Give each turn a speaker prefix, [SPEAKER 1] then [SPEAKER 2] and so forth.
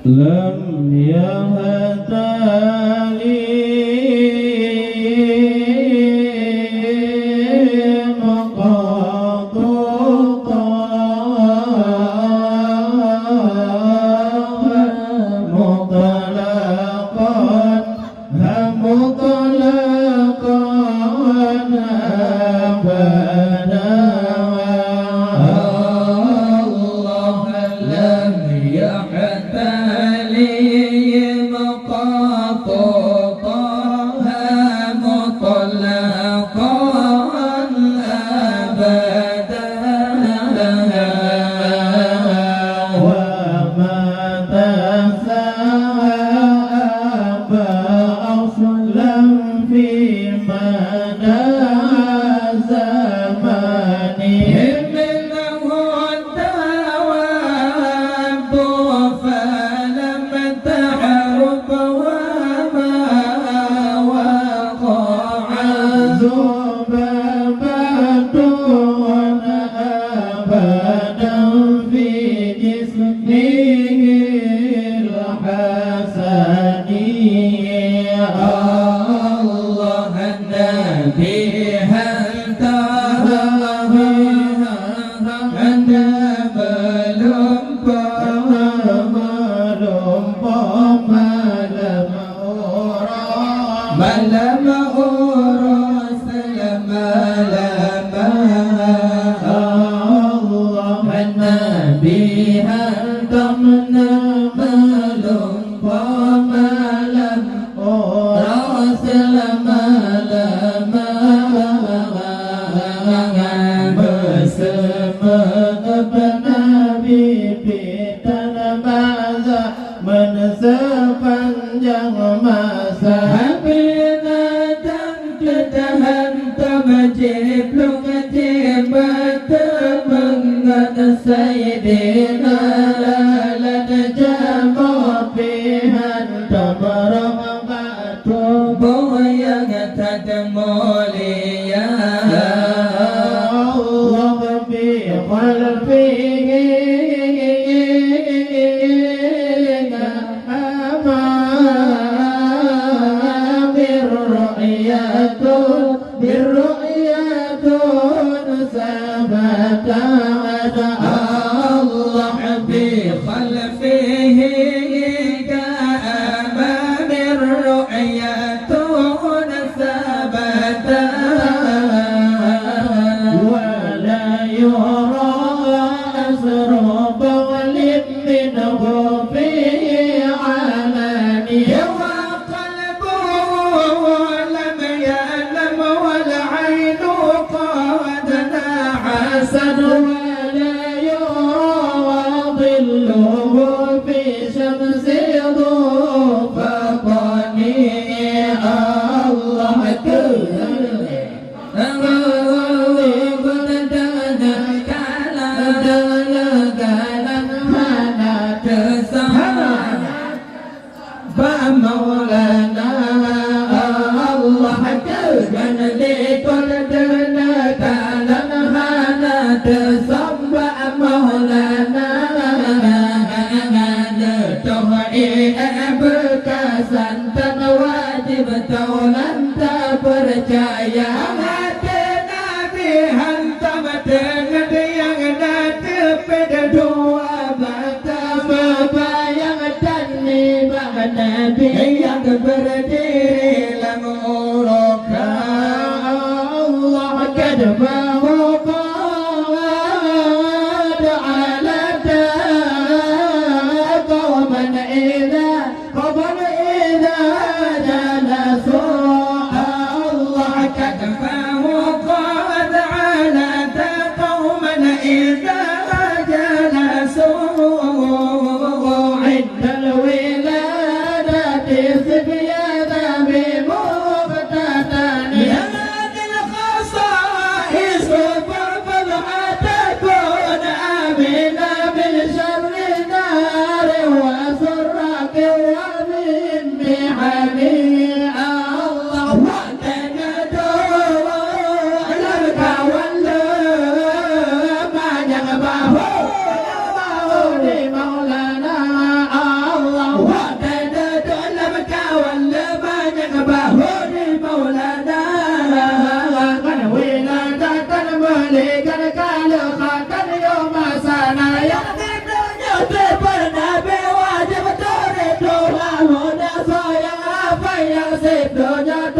[SPEAKER 1] لم يهتلي مقاط مطلقا مطلقا أبدا الله لم يحتلي مقاط مطلقا أبدا وما تساب أصلا في مدى زمانهم منه الدواب فلم تعرف وما وقع ذبابة أبدا في جسمه الحسن الله النبي هل ترى أن ملم أورس الله النبي هل تمنى ملم أورس من sepanjang masa binatang kehantam jipluk jibat mengat sayyidina lalad jamah pihan tabarang tubuh yang tak mulia Allah bi qalbihi بالرؤية ثبت الله بخلفه كأمام الرؤية ثبت ولا يرى أثر بول منه في علانية ولا يرى ظله في شمس ضفطني الله مولانا الله كان لكل دنا كلامنا تسمع مولانا توحيد بكسنتن واجب تولن percaya hatinya dihantam dengan yang nanti pada dua mata membayang dan nimah Nabi yang berdiri dalam uruka Allah kadbahu qad ala qawman idha jalasu Allah kadbahu qad ala qawman idha jalasu عند الولادة صبيان بمقتدى يا ذي الخصائص فلا تكون آمنا من شر نار وسرك ومن محني الله وتندور لك ولا ما يغبه مولانا الله الدنيا